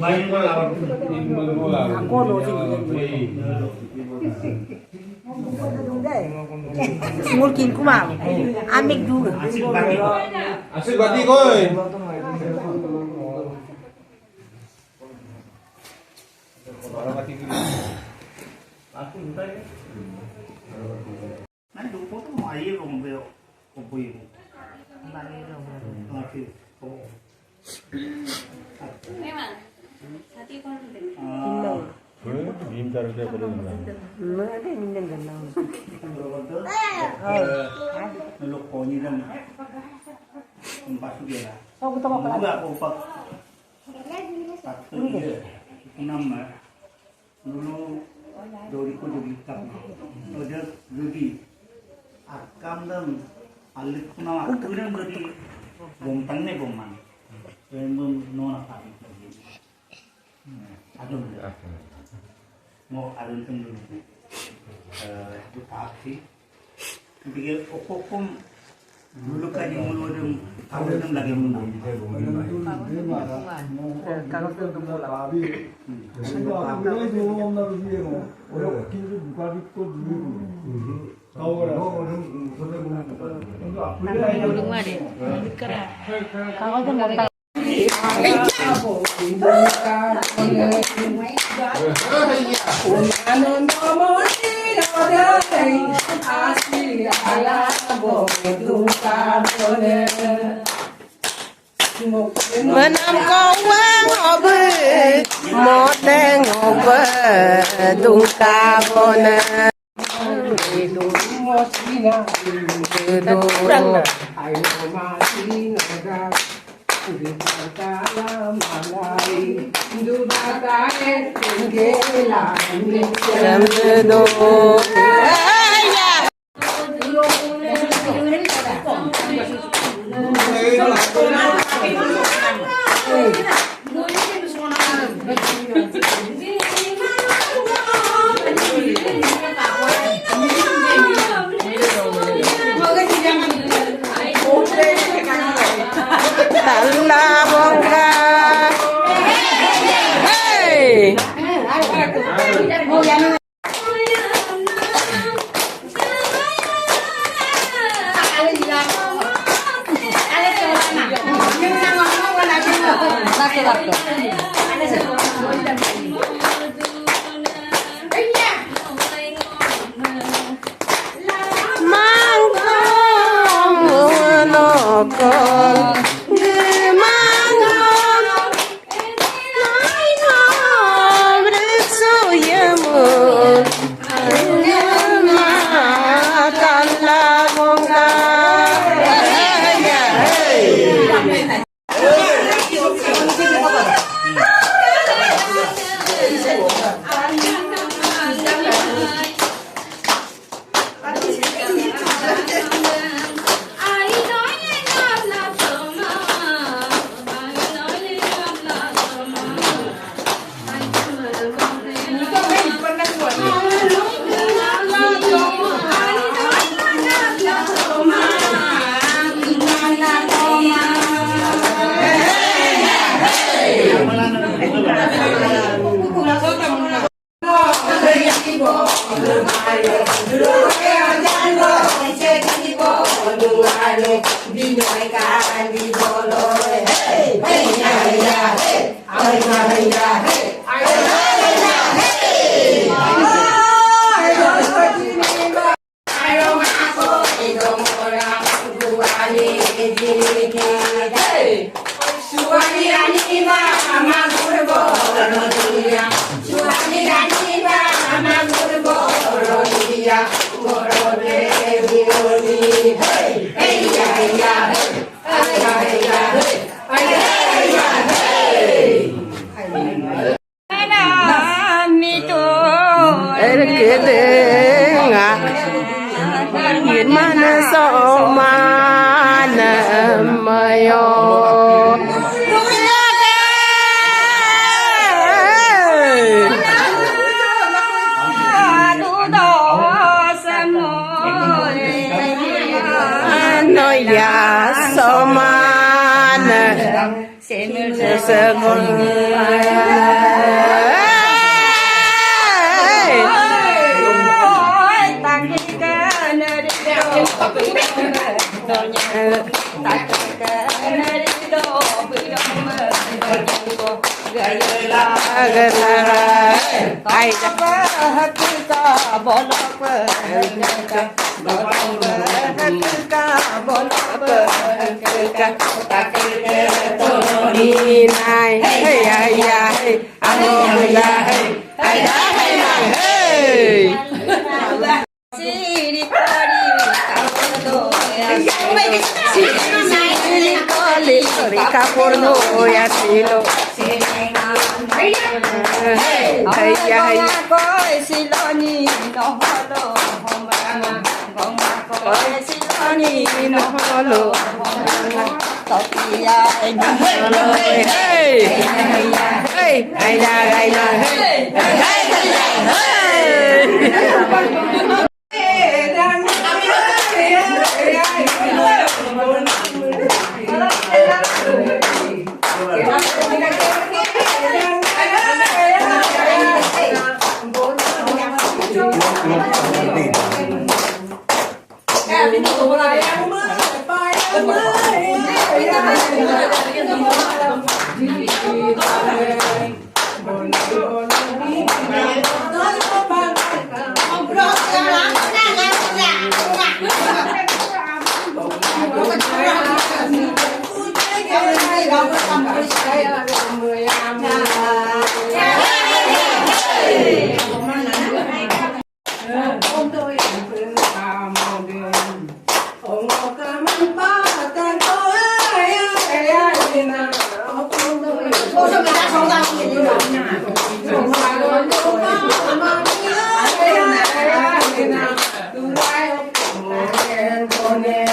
Aku losin Sungul kin kuma amik du Asik bati koy. Nanti foto mau air dong bel, kopi. Memang. Hati kon Beam taruh dia boleh mana? Ada minum ganang Lalu kau ni kan empat sudah lah. Oh kita mau Dua aku empat. Satu dia enam lah. Dulu doriku jadi tak. Ada jadi akam dan alik pun awak kemudian jadi bom tangne bom man. Bom nona kami. Adun. Mau adun tunggu. Bukti. Jadi opopom dulu kan yang mulai tahun yang lagi menang. kalau tu bola kalau tu mau Menam kawang obe, modeng obe, dungka bona. Mana so mana mayo ya so mana ai đi này hey ai ai anh ơi ai ai đã hay mà hey Rika porno ya silo hey ya coi siloni no holo goma coi siloni no holo tokia hey hey ai da ai da Con